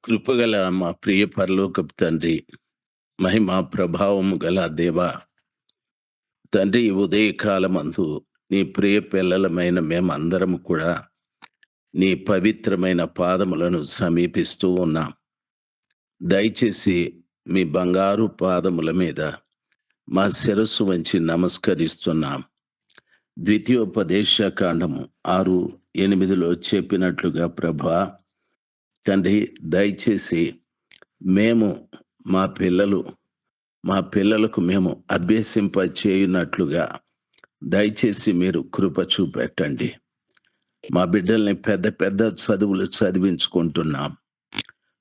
కృపగల మా ప్రియ పరలోకపు తండ్రి, మహిమ ప్రభావము గల దేవ, తండ్రి ఈ ఉదయకాలమందు నీ ప్రియ పిల్లలమైన మేమందరం కూడా నీ పవిత్రమైన పాదములను సమీపిస్తూ ఉన్నాం. దయచేసి మీ బంగారు పాదముల మీద మా శిరస్సు వంచి నమస్కరిస్తున్నాం. ద్వితీయోపదేశ కాండము 6:8 చెప్పినట్లుగా ప్రభా తండ్రి, దయచేసి మేము మా పిల్లలకు మేము అభ్యసింప చేయునట్లుగా దయచేసి మీరు కృప చూపెట్టండి. మా బిడ్డల్ని పెద్ద పెద్ద చదువులు చదివించుకుంటున్నాం.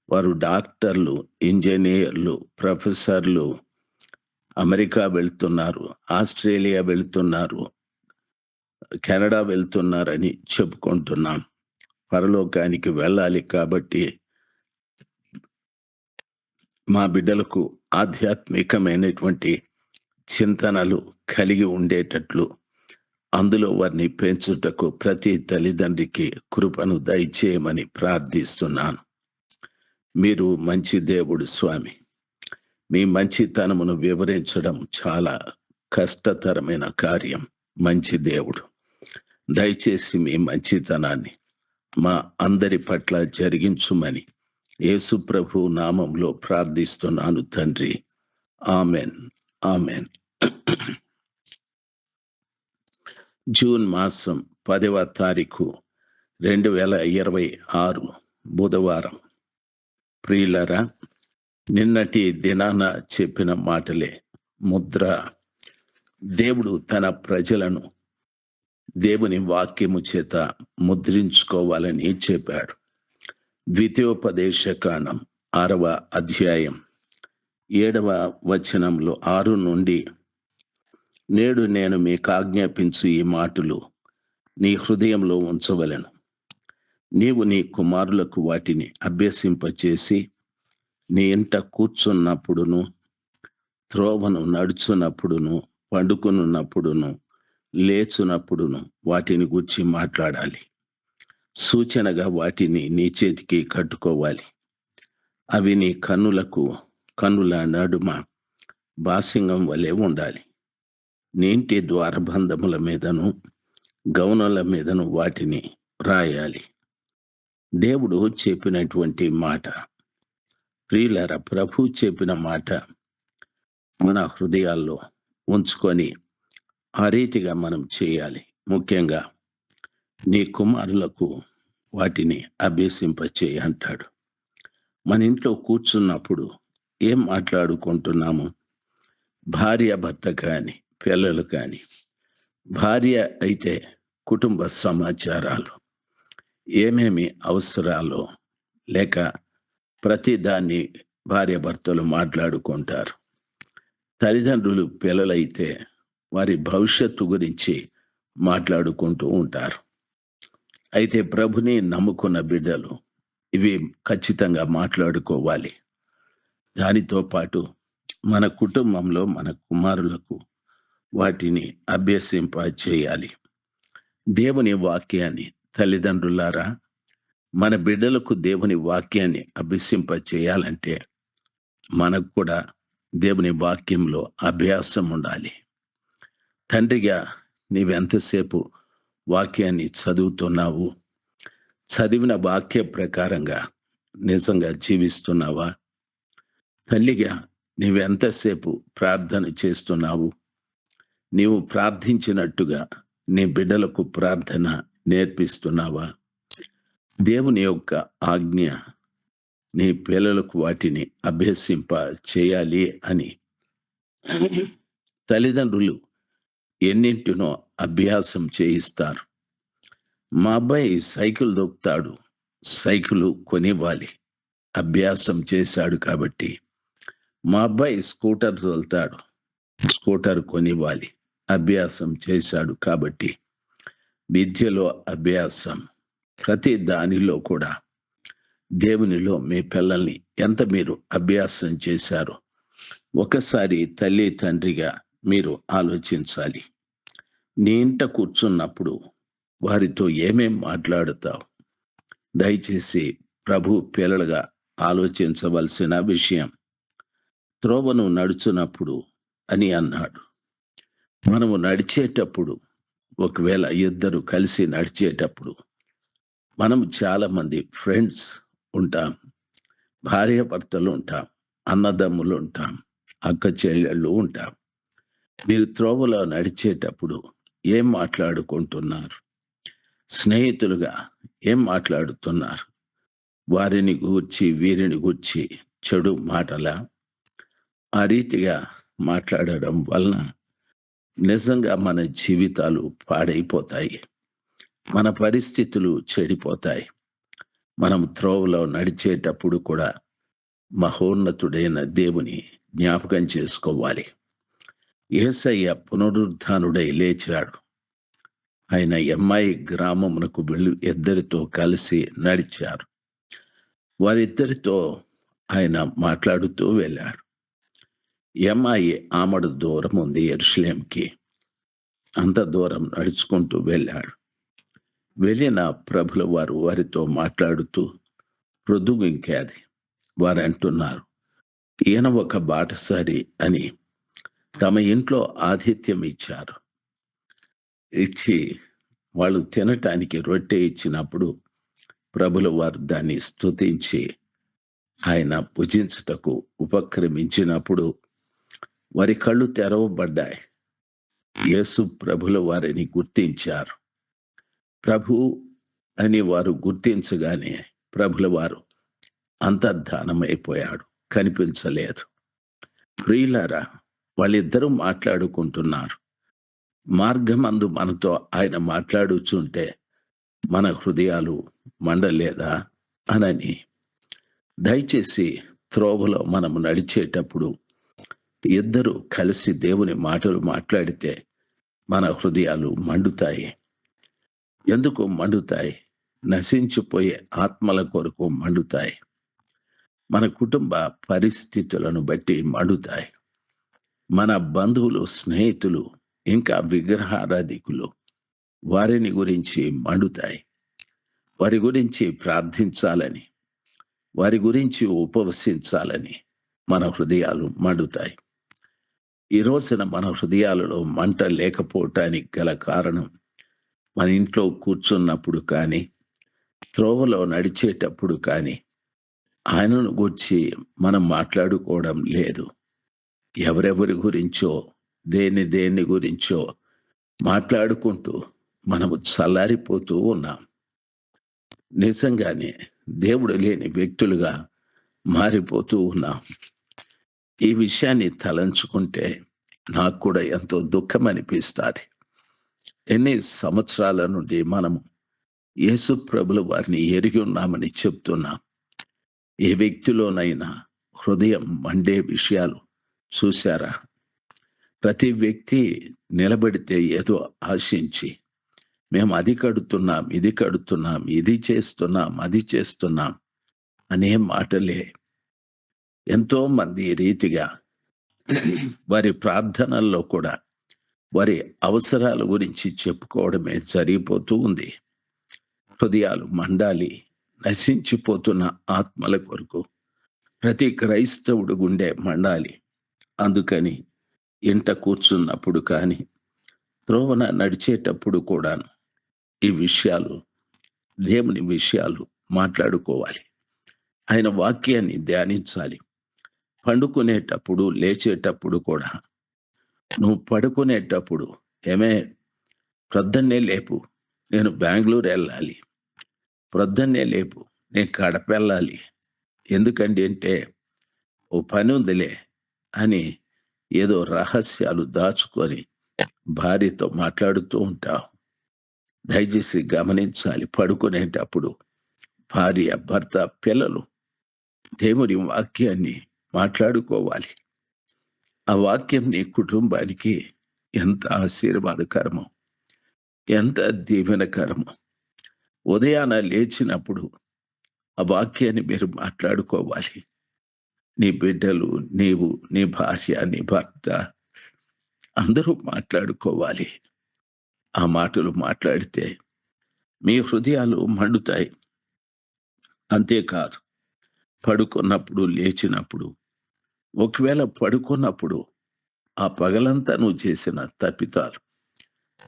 వారు డాక్టర్లు, ఇంజనీర్లు, ప్రొఫెసర్లు, అమెరికా వెళ్తున్నారు, ఆస్ట్రేలియా వెళ్తున్నారు, కెనడా వెళ్తున్నారని చెప్పుకుంటున్నాం. పరలోకానికి వెళ్ళాలి కాబట్టి మా బిడ్డలకు ఆధ్యాత్మికమైనటువంటి చింతనలు కలిగి ఉండేటట్లు అందులో వారిని పెంచుటకు ప్రతి తల్లిదండ్రికి కృపను దయచేయమని ప్రార్థిస్తున్నాను. మీరు మంచి దేవుడు స్వామి. మీ మంచితనమును వివరించడం చాలా కష్టతరమైన కార్యం. మంచి దేవుడు, దయచేసి మీ మంచితనాన్ని మా అందరి పట్ల జరిగించుమని యేసు ప్రభు నామంలో ప్రార్థిస్తున్నాను తండ్రి. Amen, amen. జూన్ మాసం 10వ తారీఖు 2026 బుధవారం. ప్రియులరా, నిన్నటి దినాన చెప్పిన మాటలే ముద్ర. దేవుడు తన ప్రజలను దేవుని వాక్యము చేత ముద్రించుకోవాలని చెప్పాడు. ద్వితీయోపదేశ కాండం 6వ అధ్యాయం 7వ వచనంలో 6 నుండి, నేడు నేను మీకు ఆజ్ఞాపించు ఈ మాటలు నీ హృదయంలో ఉంచవలెను. నీవు నీ కుమారులకు వాటిని అభ్యసింపచేసి నీ ఇంట కూర్చున్నప్పుడును, త్రోవను నడుచున్నప్పుడును, పండుకున్నప్పుడును, లేచునప్పుడును వాటిని గూర్చి మాట్లాడాలి. సూచనగా వాటిని నీ చేతికి కట్టుకోవాలి. అవి నీ కన్నుల నడుమ బాసింగం వలె ఉండాలి. నీ ఇంటి ద్వారబంధముల మీదను, గౌనల మీదను వాటిని రాయాలి. దేవుడు చెప్పినటువంటి మాట. ప్రియులారా, ప్రభు చెప్పిన మాట మన హృదయాల్లో ఉంచుకొని ఆ రీతిగా మనం చేయాలి. ముఖ్యంగా నీ కుమారులకు వాటిని అభ్యసింపచేయి అంటాడు. మన ఇంట్లో కూర్చున్నప్పుడు ఏం మాట్లాడుకుంటున్నాము? భార్య భర్త కానీ, పిల్లలు కానీ. భార్య అయితే కుటుంబ సమాచారాలు, ఏమేమి అవసరాలో లేక ప్రతి దాన్ని భార్య భర్తలు మాట్లాడుకుంటారు. తల్లిదండ్రులు పిల్లలైతే వారి భవిష్యత్తు గురించి మాట్లాడుకుంటూ ఉంటారు. అయితే ప్రభుని నమ్ముకున్న బిడ్డలు ఇవి ఖచ్చితంగా మాట్లాడుకోవాలి. దానితో పాటు మన కుటుంబంలో మన కుమారులకు వాటిని అభ్యసింప చేయాలి. దేవుని వాక్యాన్ని, తల్లిదండ్రులారా, మన బిడ్డలకు దేవుని వాక్యాన్ని అభ్యసింప చేయాలంటే మనకు కూడా దేవుని వాక్యంలో అభ్యాసం ఉండాలి. తండ్రిగా నీవెంతసేపు వాక్యాన్ని చదువుతున్నావు? చదివిన వాక్య ప్రకారంగా నిజంగా జీవిస్తున్నావా? తల్లిగా నీవెంతసేపు ప్రార్థన చేస్తున్నావు? నీవు ప్రార్థించినట్టుగా నీ బిడ్డలకు ప్రార్థన నేర్పిస్తున్నావా? దేవుని యొక్క ఆజ్ఞ నీ పిల్లలకు వాటిని అభ్యసింప చేయాలి అని తల్లిదండ్రులు ఎన్నింటినో అభ్యాసం చేయిస్తారు. మా అబ్బాయి సైకిల్ దొక్కుతాడు, సైకిల్ కొనివ్వాలి. అభ్యాసం చేశాడు కాబట్టి. మా అబ్బాయి స్కూటర్ తోలుతాడు, స్కూటర్ కొనివ్వాలి. అభ్యాసం చేశాడు కాబట్టి. విద్యలో అభ్యాసం, ప్రతి దానిలో కూడా దేవునిలో మీ పిల్లల్ని ఎంత మీరు అభ్యాసం చేశారో ఒకసారి తల్లి తండ్రిగా మీరు ఆలోచించాలి. నీ ఇంట కూర్చున్నప్పుడు వారితో ఏమేం మాట్లాడుతావు? దయచేసి ప్రభు పిల్లలుగా ఆలోచించవలసిన విషయం. త్రోవను నడుచునప్పుడు అని అన్నాడు. మనము నడిచేటప్పుడు, ఒకవేళ ఇద్దరు కలిసి నడిచేటప్పుడు, మనం చాలా మంది ఫ్రెండ్స్ ఉంటాం, భార్యాభర్తలు ఉంటాం, అన్నదమ్ములు ఉంటాం, అక్క చెల్లెళ్ళు ఉంటాం. మీరు త్రోవలో నడిచేటప్పుడు ఏం మాట్లాడుకుంటున్నారు? స్నేహితులుగా ఏం మాట్లాడుతున్నారు? వారిని గూర్చి వీరిని గూర్చి చెడు మాటలా? ఆ రీతిగా మాట్లాడడం వలన నిజంగా మన జీవితాలు పాడైపోతాయి. మన పరిస్థితులు చెడిపోతాయి. మనం త్రోవలో నడిచేటప్పుడు కూడా మహోన్నతుడైన దేవుని జ్ఞాపకం చేసుకోవాలి. యేసయ్య పునరుత్థానుడై లేచాడు. ఆయన ఎమ్మాయి గ్రామమునకు వెళ్ళి ఇద్దరితో కలిసి నడిచారు. వారిద్దరితో ఆయన మాట్లాడుతూ వెళ్ళాడు. ఎమ్మాయి ఆమడు దూరం ఉంది యెరూషలేముకి. అంత దూరం నడుచుకుంటూ వెళ్ళాడు. వెళ్ళిన ప్రభుల వారు వారితో మాట్లాడుతూ మృదువింకాది. వారు అంటున్నారు, ఈయన ఒక బాటసారి అని తమ ఇంట్లో ఆతిథ్యం ఇచ్చారు. ఇచ్చి వాళ్ళు తినటానికి రొట్టె ఇచ్చినప్పుడు ప్రభుల వారు దాన్ని స్తుతించి ఆయన భుజించుటకు ఉపక్రమించినప్పుడు వారి కళ్ళు తెరవబడ్డాయి. యేసు ప్రభుల వారిని గుర్తించారు. ప్రభు అని వారు గుర్తించగానే ప్రభుల వారు అంతర్ధానమైపోయాడు, కనిపించలేదు. ప్రియులారా, వాళ్ళిద్దరూ మాట్లాడుకుంటున్నారు. మార్గమందు మనతో ఆయన మాట్లాడుచుంటే మన హృదయాలు మండలేదా అనని. దయచేసి త్రోవలో మనము నడిచేటప్పుడు ఇద్దరు కలిసి దేవుని మాటలు మాట్లాడితే మన హృదయాలు మండుతాయి. ఎందుకు మండుతాయి? నశించిపోయే ఆత్మల కొరకు మండుతాయి. మన కుటుంబ పరిస్థితులను బట్టి మండుతాయి. మన బంధువులు, స్నేహితులు, ఇంకా విగ్రహారాధికులు, వారిని గురించి మండుతాయి. వారి గురించి ప్రార్థించాలని, వారి గురించి ఉపవసించాలని మన హృదయాలు మండుతాయి. ఈ రోజున మన హృదయాలలో మంట లేకపోవటానికి గల కారణం, మన ఇంట్లో కూర్చున్నప్పుడు కానీ, త్రోవలో నడిచేటప్పుడు కానీ ఆయనను గూర్చి మనం మాట్లాడుకోవడం లేదు. ఎవరెవరి గురించో, దేని గురించో మాట్లాడుకుంటూ మనము చల్లారిపోతూ ఉన్నాం. నిజంగానే దేవుడు లేని వ్యక్తులుగా మారిపోతూ ఉన్నాం. ఈ విషయాన్ని తలంచుకుంటే నాకు కూడా ఎంతో దుఃఖం అనిపిస్తుంది. ఎన్ని సంవత్సరాల నుండి మనము యేసు ప్రభుల వారిని ఎరిగి ఉన్నామని చెప్తున్నాం. ఏ వ్యక్తిలోనైనా హృదయం మండే విషయాలు చూశారా? ప్రతి వ్యక్తి నిలబడితే ఏదో ఆశించి, మేము అది కడుతున్నాం, ఇది కడుతున్నాం, ఇది చేస్తున్నాం, అది చేస్తున్నాం అనే మాటలే. ఎంతో మంది రీతిగా వారి ప్రార్థనల్లో కూడా వారి అవసరాల గురించి చెప్పుకోవడమే జరిగిపోతూ ఉంది. హృదయాలు మండాలి. నశించిపోతున్న ఆత్మల కొరకు ప్రతి క్రైస్తవుడు గుండె మండాలి. అందుకని ఇంట కూర్చున్నప్పుడు కానీ, త్రోవన నడిచేటప్పుడు కూడాను ఈ విషయాలు, దేవుని విషయాలు మాట్లాడుకోవాలి. ఆయన వాక్యాన్ని ధ్యానించాలి. పండుకునేటప్పుడు, లేచేటప్పుడు కూడా. నువ్వు పడుకునేటప్పుడు, ఏమే ప్రొద్దున్నే లేపు, నేను బెంగుళూరు వెళ్ళాలి, ప్రొద్దున్నే లేపు, నేను కడప వెళ్ళాలి, ఎందుకండి అంటే ఓ పని ఉందిలే అని ఏదో రహస్యాలు దాచుకొని భార్యతో మాట్లాడుతూ ఉంటావు. దయచేసి గమనించాలి. పడుకునేటప్పుడు భార్య, భర్త, పిల్లలు దేవుని వాక్యాన్ని మాట్లాడుకోవాలి. ఆ వాక్యం నీ కుటుంబానికి ఎంత ఆశీర్వాదకరమో, ఎంత దీవెనకరమో. ఉదయాన లేచినప్పుడు ఆ వాక్యాన్ని మీరు మాట్లాడుకోవాలి. నీ బిడ్డలు, నీవు, నీ భార్య, నీ భర్త అందరూ మాట్లాడుకోవాలి. ఆ మాటలు మాట్లాడితే మీ హృదయాలు మండుతాయి. అంతేకాదు, పడుకున్నప్పుడు, లేచినప్పుడు, ఒకవేళ పడుకున్నప్పుడు ఆ పగలంతా నువ్వు చేసిన తప్పితాలు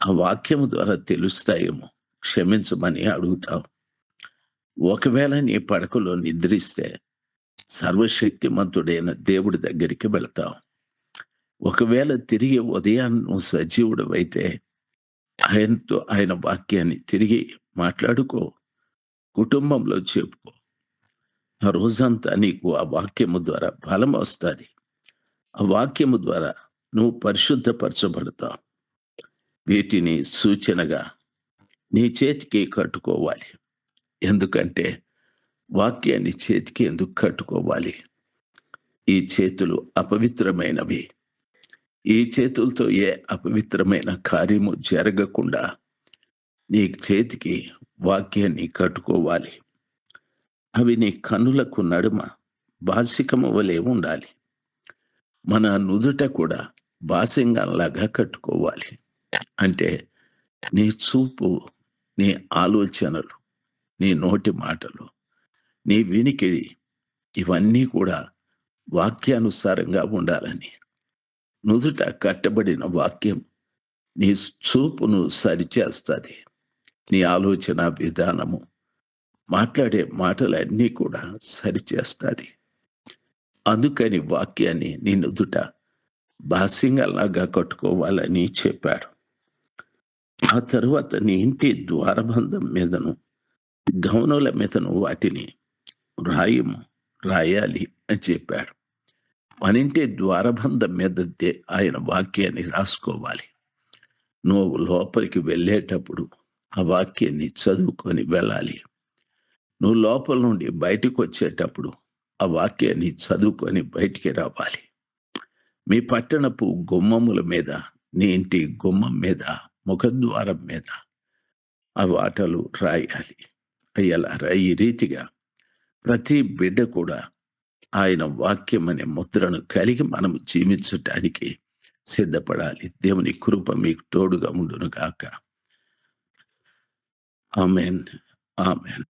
ఆ వాక్యము ద్వారా తెలుస్తాయేమో క్షమించమని అడుగుతావు. ఒకవేళ నీ పడకలో నిద్రిస్తే సర్వశక్తిమంతుడైన దేవుడి దగ్గరికి వెళ్తావు. ఒకవేళ తిరిగి ఉదయాన్ని నువ్వు సజీవుడవైతే ఆయనతో ఆయన వాక్యాన్ని తిరిగి మాట్లాడుకో. కుటుంబంలో చెప్పుకో. ఆ రోజంతా నీకు ఆ వాక్యము ద్వారా బలం వస్తది. ఆ వాక్యము ద్వారా నువ్వు పరిశుద్ధపరచబడతావు. వీటిని సూచనగా నీ చేతికి కట్టుకోవాలి. ఎందుకంటే వాక్యాన్ని చేతికి ఎందుకు కట్టుకోవాలి? ఈ చేతులు అపవిత్రమైనవి. ఈ చేతులతో ఏ అపవిత్రమైన కార్యము జరగకుండా నీ చేతికి వాక్యాన్ని కట్టుకోవాలి. అవి నీ కన్నులకు నడుమ బాసికము వలె ఉండాలి. మన నుదుట కూడా బాసింగంలాగా కట్టుకోవాలి. అంటే నీ చూపు, నీ ఆలోచనలు, నీ నోటి మాటలు, నీ వినికిడి ఇవన్నీ కూడా వాక్యానుసారంగా ఉండాలని. నుదుట కట్టబడిన వాక్యం నీ చూపును సరిచేస్తది. నీ ఆలోచన విధానము, మాట్లాడే మాటలన్నీ కూడా సరిచేస్తది. అందుకని వాక్యాన్ని నీ నుదుట బాసింగంలాగా కట్టుకోవాలని చెప్పాడు. ఆ తరువాత నీ ఇంటి ద్వారబంధం మీదను, గౌనుల మీదను వాటిని రాయాలి అని చెప్పాడు. మన ఇంటి ద్వారబంధం మీద ఆయన వాక్యాన్ని రాసుకోవాలి. నువ్వు లోపలికి వెళ్ళేటప్పుడు ఆ వాక్యాన్ని చదువుకొని వెళ్ళాలి. నువ్వు లోపల నుండి బయటకు వచ్చేటప్పుడు ఆ వాక్యాన్ని చదువుకొని బయటికి రావాలి. మీ పట్టణపు గుమ్మముల మీద, నీ ఇంటి గుమ్మం మీద, ముఖద్వారం మీద ఆ వాటలు రాయాలి. ఈ రీతిగా ప్రతి బిడ్డ కూడా ఆయన వాక్యం అనే ముద్రను కలిగి మనం జీవించటానికి సిద్ధపడాలి. దేవుని కృప మీకు తోడుగా ఉండును గాక. ఆమేన్. ఆమేన్.